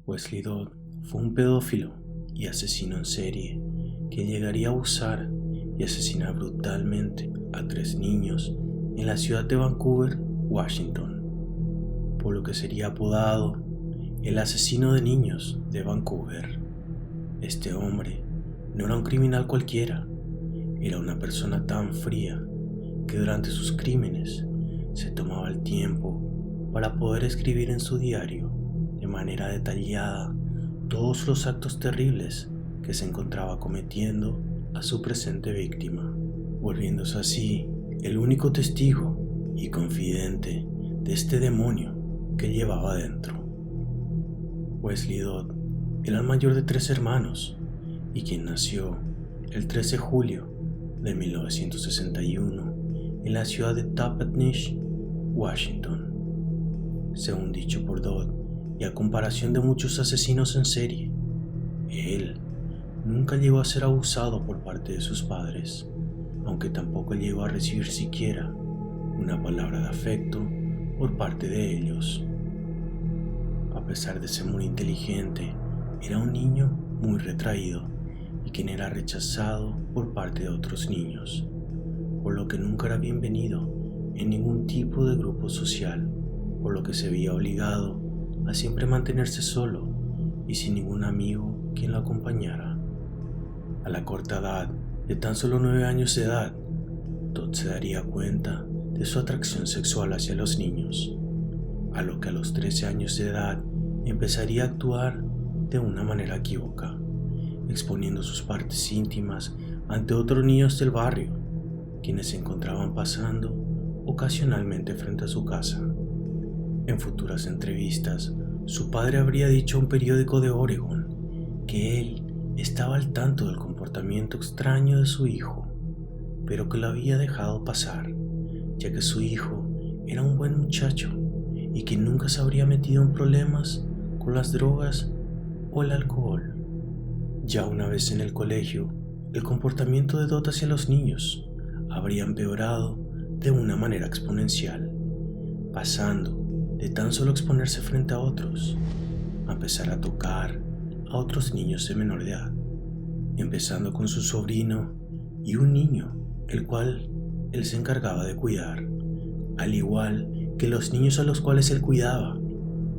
Wesley Dodd fue un pedófilo y asesino en serie que llegaría a abusar y asesinar brutalmente a 3 niños en la ciudad de Vancouver, Washington, por lo que sería apodado el asesino de niños de Vancouver. Este hombre no era un criminal cualquiera, era una persona tan fría que durante sus crímenes se tomaba el tiempo para poder escribir en su diario de manera detallada todos los actos terribles que se encontraba cometiendo a su presente víctima, volviéndose así el único testigo y confidente de este demonio que llevaba dentro. Wesley Dodd era el mayor de 3 hermanos y quien nació el 13 de julio de 1961 en la ciudad de Toppenish, Washington. Según dicho por Dodd, y a comparación de muchos asesinos en serie, él nunca llegó a ser abusado por parte de sus padres, aunque tampoco llegó a recibir siquiera una palabra de afecto por parte de ellos. A pesar de ser muy inteligente, era un niño muy retraído y quien era rechazado por parte de otros niños, por lo que nunca era bienvenido en ningún tipo de grupo social, por lo que se veía obligado a siempre mantenerse solo y sin ningún amigo quien lo acompañara. A la corta edad de tan solo 9 años de edad, Dodd se daría cuenta de su atracción sexual hacia los niños, a lo que a los 13 años de edad empezaría a actuar de una manera equívoca, exponiendo sus partes íntimas ante otros niños del barrio, quienes se encontraban pasando ocasionalmente frente a su casa. En futuras entrevistas, su padre habría dicho a un periódico de Oregon que él estaba al tanto del comportamiento extraño de su hijo, pero que lo había dejado pasar, ya que su hijo era un buen muchacho y que nunca se habría metido en problemas con las drogas o el alcohol. Ya una vez en el colegio, el comportamiento de Dodd hacia los niños habría empeorado de una manera exponencial, pasando de tan solo exponerse frente a otros a empezar a tocar a otros niños de menor edad, empezando con su sobrino y un niño el cual él se encargaba de cuidar, al igual que los niños a los cuales él cuidaba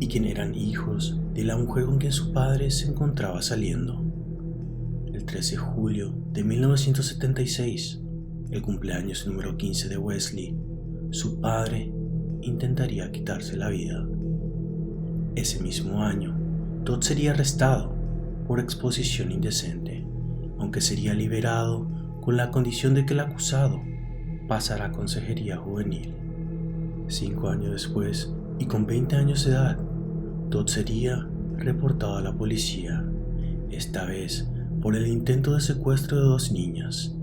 y quien eran hijos de la mujer con quien su padre se encontraba saliendo. El 13 de julio de 1976, el cumpleaños número 15 de Wesley, su padre intentaría quitarse la vida. Ese mismo año, Dodd sería arrestado por exposición indecente, aunque sería liberado con la condición de que el acusado pasara a consejería juvenil. 5 años después, y con 20 años de edad, Dodd sería reportado a la policía, esta vez por el intento de secuestro de 2 niñas,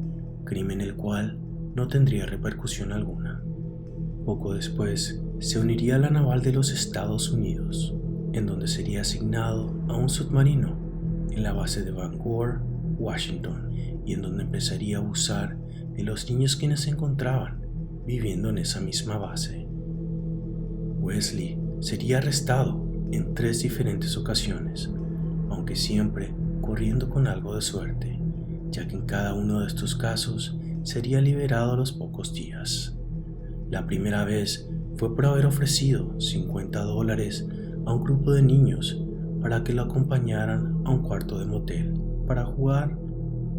crimen el cual no tendría repercusión alguna. Poco después, se uniría a la naval de los Estados Unidos, en donde sería asignado a un submarino en la base de Vancouver, Washington, y en donde empezaría a abusar de los niños quienes se encontraban viviendo en esa misma base. Wesley sería arrestado en 3 diferentes ocasiones, aunque siempre corriendo con algo de suerte, ya que en cada uno de estos casos sería liberado a los pocos días. La primera vez fue por haber ofrecido $50 a un grupo de niños para que lo acompañaran a un cuarto de motel para jugar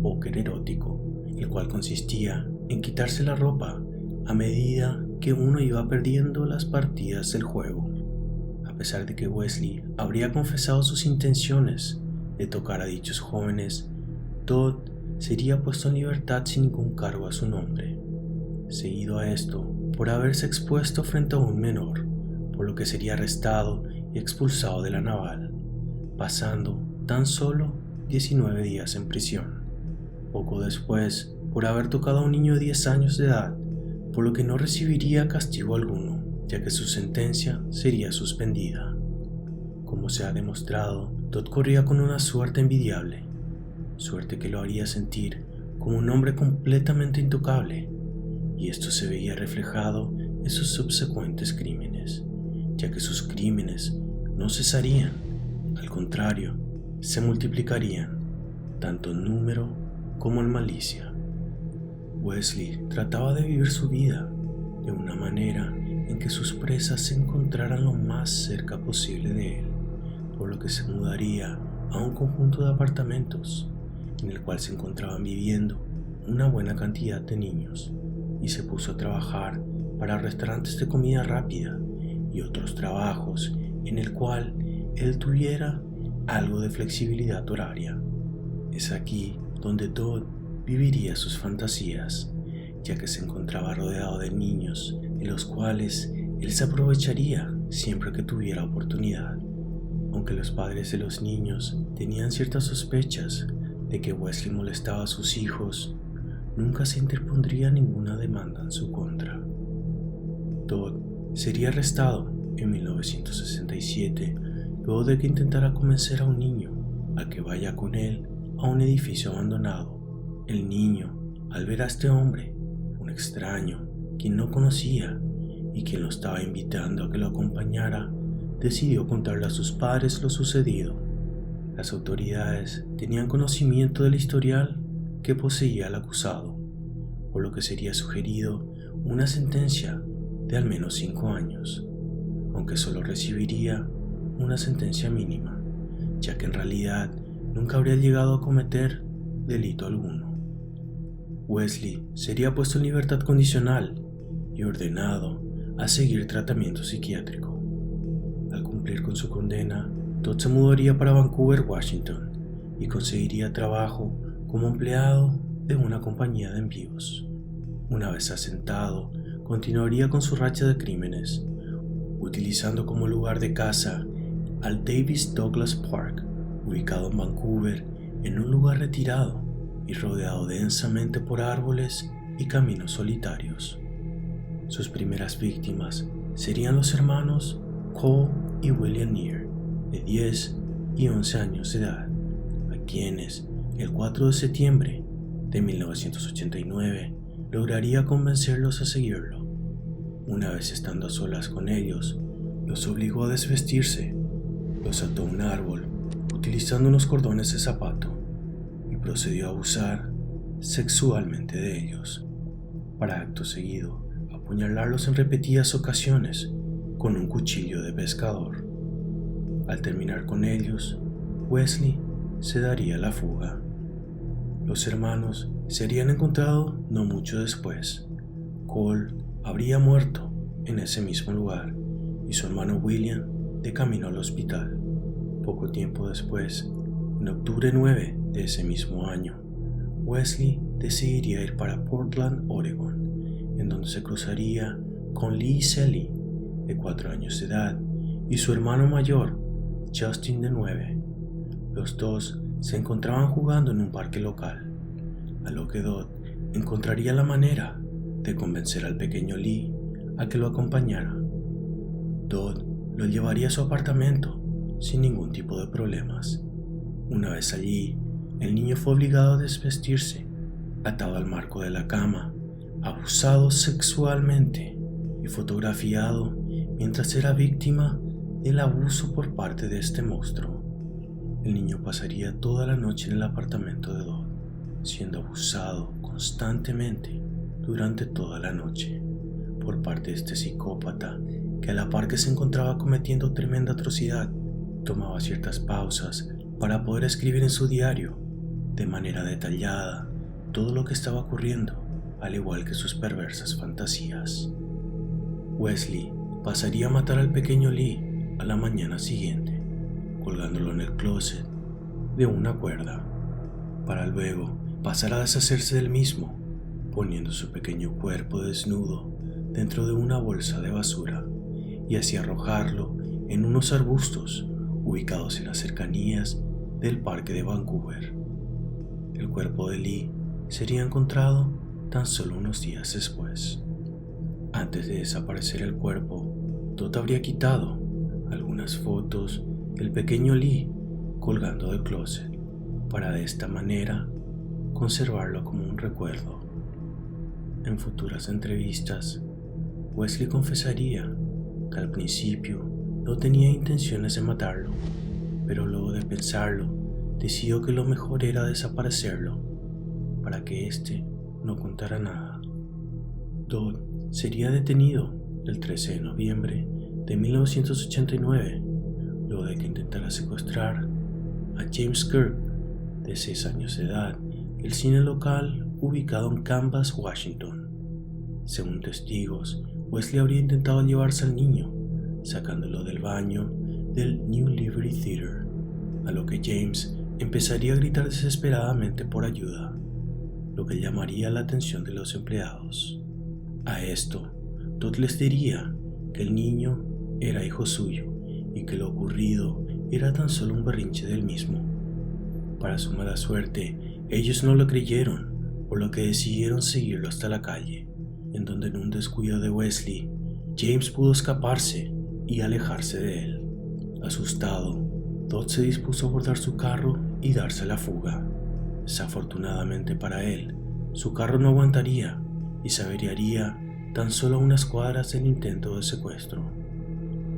póker erótico, el cual consistía en quitarse la ropa a medida que uno iba perdiendo las partidas del juego. A pesar de que Wesley habría confesado sus intenciones de tocar a dichos jóvenes, Dodd sería puesto en libertad sin ningún cargo a su nombre, seguido a esto por haberse expuesto frente a un menor, por lo que sería arrestado y expulsado de la naval, pasando tan solo 19 días en prisión. Poco después, por haber tocado a un niño de 10 años de edad, por lo que no recibiría castigo alguno, ya que su sentencia sería suspendida. Como se ha demostrado, Dodd corría con una suerte envidiable, suerte que lo haría sentir como un hombre completamente intocable, y esto se veía reflejado en sus subsecuentes crímenes, ya que sus crímenes no cesarían. Al contrario, se multiplicarían, tanto en número como en malicia. Wesley trataba de vivir su vida de una manera en que sus presas se encontraran lo más cerca posible de él, por lo que se mudaría a un conjunto de apartamentos en el cual se encontraban viviendo una buena cantidad de niños, y se puso a trabajar para restaurantes de comida rápida y otros trabajos en el cual él tuviera algo de flexibilidad horaria. Es aquí donde Todd viviría sus fantasías, ya que se encontraba rodeado de niños de los cuales él se aprovecharía siempre que tuviera oportunidad. Aunque los padres de los niños tenían ciertas sospechas de que Wesley molestaba a sus hijos, nunca se interpondría ninguna demanda en su contra. Todd sería arrestado en 1967 luego de que intentara convencer a un niño a que vaya con él a un edificio abandonado. El niño, al ver a este hombre, un extraño, quien no conocía y quien lo estaba invitando a que lo acompañara, decidió contarle a sus padres lo sucedido. Las autoridades tenían conocimiento del historial que poseía el acusado, por lo que sería sugerido una sentencia de al menos 5 años, aunque solo recibiría una sentencia mínima, ya que en realidad nunca habría llegado a cometer delito alguno. Wesley sería puesto en libertad condicional y ordenado a seguir tratamiento psiquiátrico. Al cumplir con su condena, Todd se mudaría para Vancouver, Washington, y conseguiría trabajo como empleado de una compañía de envíos. Una vez asentado, continuaría con su racha de crímenes, utilizando como lugar de caza al Davis Douglas Park, ubicado en Vancouver, en un lugar retirado y rodeado densamente por árboles y caminos solitarios. Sus primeras víctimas serían los hermanos Cole y William Neer, de 10 y 11 años de edad, a quienes el 4 de septiembre de 1989 lograría convencerlos a seguirlo. Una vez estando a solas con ellos, los obligó a desvestirse, los ató a un árbol utilizando unos cordones de zapato y procedió a abusar sexualmente de ellos, para acto seguido apuñalarlos en repetidas ocasiones con un cuchillo de pescador. Al terminar con ellos, Wesley se daría la fuga. Los hermanos serían encontrados no mucho después. Cole habría muerto en ese mismo lugar y su hermano William de camino al hospital. Poco tiempo después, en octubre 9 de ese mismo año, Wesley decidiría ir para Portland, Oregon, en donde se cruzaría con Lee Selly, de 4 años de edad, y su hermano mayor, Justin, de 9. Los dos se encontraban jugando en un parque local, a lo que Todd encontraría la manera de convencer al pequeño Lee a que lo acompañara. Todd lo llevaría a su apartamento sin ningún tipo de problemas. Una vez allí, el niño fue obligado a desvestirse, atado al marco de la cama, abusado sexualmente y fotografiado mientras era víctima del abuso por parte de este monstruo. El niño pasaría toda la noche en el apartamento de Todd, siendo abusado constantemente durante toda la noche por parte de este psicópata que, a la par que se encontraba cometiendo tremenda atrocidad, tomaba ciertas pausas para poder escribir en su diario de manera detallada todo lo que estaba ocurriendo, al igual que sus perversas fantasías. Wesley pasaría a matar al pequeño Lee a la mañana siguiente, colgándolo en el closet de una cuerda, para luego pasar a deshacerse del mismo, poniendo su pequeño cuerpo desnudo dentro de una bolsa de basura y así arrojarlo en unos arbustos ubicados en las cercanías del parque de Vancouver. El cuerpo de Lee sería encontrado tan solo unos días después. Antes de desaparecer el cuerpo, Todd habría quitado algunas fotos del pequeño Lee colgando del closet para de esta manera conservarlo como un recuerdo. En futuras entrevistas, Wesley confesaría que al principio no tenía intenciones de matarlo, pero luego de pensarlo, decidió que lo mejor era desaparecerlo, para que éste no contara nada. Dodd sería detenido el 13 de noviembre de 1989, luego de que intentara secuestrar a James Kirk, de 6 años de edad, del cine local ubicado en Canvas, Washington. Según testigos, Wesley habría intentado llevarse al niño, sacándolo del baño del New Liberty Theater, a lo que James empezaría a gritar desesperadamente por ayuda, lo que llamaría la atención de los empleados. A esto, Dodd les diría que el niño era hijo suyo y que lo ocurrido era tan solo un berrinche del mismo. Para su mala suerte, ellos no lo creyeron, por lo que decidieron seguirlo hasta la calle, en donde en un descuido de Wesley, James pudo escaparse y alejarse de él. Asustado, Dodd se dispuso a abordar su carro y darse a la fuga. Desafortunadamente para él, su carro no aguantaría y se averiaría tan solo a unas cuadras del intento de secuestro.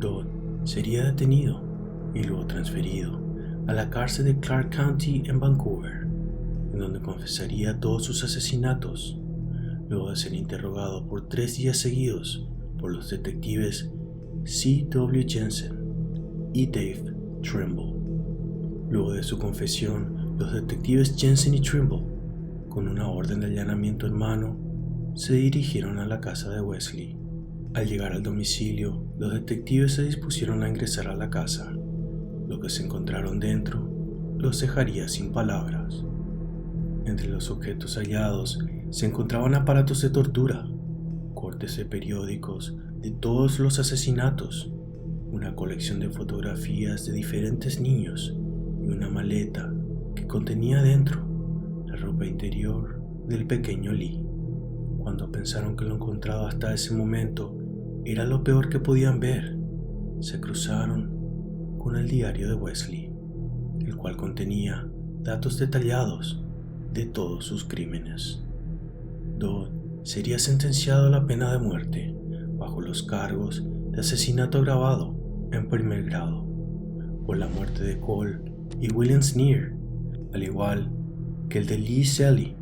Dodd sería detenido y luego transferido a la cárcel de Clark County en Vancouver, en donde confesaría todos sus asesinatos, luego de ser interrogado por 3 días seguidos por los detectives C.W. Jensen y Dave Trimble. Luego de su confesión, los detectives Jensen y Trimble, con una orden de allanamiento en mano, se dirigieron a la casa de Wesley. Al llegar al domicilio, los detectives se dispusieron a ingresar a la casa. Lo que se encontraron dentro los dejaría sin palabras. Entre los objetos hallados se encontraban aparatos de tortura, cortes de periódicos de todos los asesinatos, una colección de fotografías de diferentes niños y una maleta que contenía dentro la ropa interior del pequeño Lee. Cuando pensaron que lo encontrado hasta ese momento era lo peor que podían ver, se cruzaron con el diario de Wesley, el cual contenía datos detallados de todos sus crímenes. Dodd sería sentenciado a la pena de muerte bajo los cargos de asesinato agravado en primer grado por la muerte de Cole y William Sneer, al igual que el de Lee Shelley,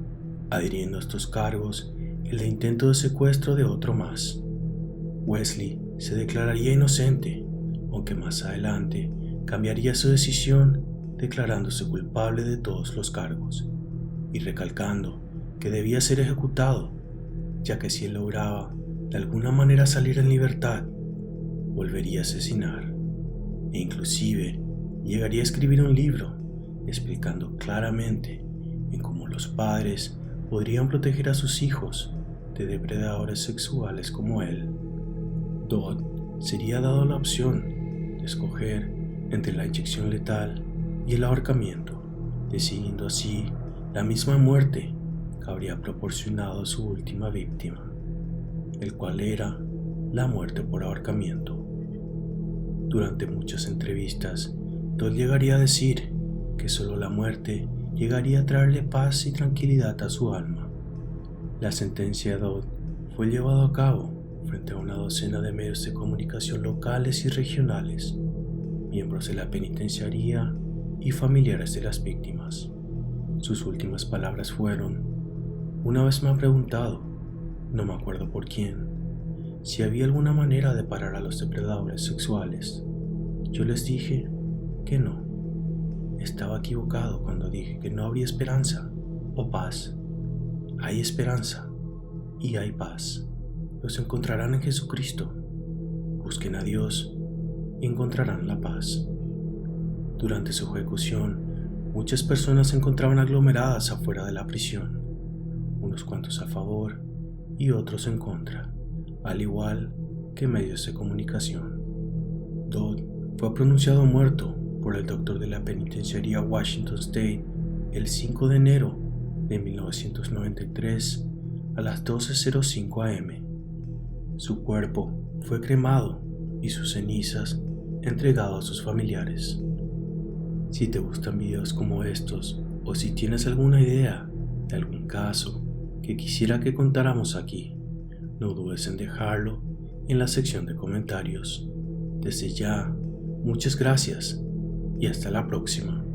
adhiriendo a estos cargos el de intento de secuestro de otro más. Wesley se declararía inocente, aunque más adelante cambiaría su decisión declarándose culpable de todos los cargos y recalcando que debía ser ejecutado, ya que si él lograba de alguna manera salir en libertad, volvería a asesinar e inclusive llegaría a escribir un libro explicando claramente en cómo los padres podrían proteger a sus hijos de depredadores sexuales como él. Dodd sería dado la opción de escoger entre la inyección letal y el ahorcamiento, decidiendo así la misma muerte que habría proporcionado a su última víctima, el cual era la muerte por ahorcamiento. Durante muchas entrevistas, Dodd llegaría a decir que solo la muerte llegaría a traerle paz y tranquilidad a su alma. La sentencia de Dodd fue llevada a cabo frente a una docena de medios de comunicación locales y regionales, miembros de la penitenciaría y familiares de las víctimas. Sus últimas palabras fueron: "Una vez me han preguntado, no me acuerdo por quién, si había alguna manera de parar a los depredadores sexuales. Yo les dije que no. Estaba equivocado cuando dije que no habría esperanza o paz. Hay esperanza y hay paz. Los encontrarán en Jesucristo. Busquen a Dios y encontrarán la paz". Durante su ejecución, muchas personas se encontraban aglomeradas afuera de la prisión, unos cuantos a favor y otros en contra, al igual que medios de comunicación. Dodd fue pronunciado muerto por el doctor de la penitenciaría Washington State el 5 de enero de 1993 a las 12:05 am. Su cuerpo fue cremado y sus cenizas entregado a sus familiares. Si te gustan videos como estos o si tienes alguna idea de algún caso que quisiera que contáramos aquí, no dudes en dejarlo en la sección de comentarios. Desde ya, muchas gracias y hasta la próxima.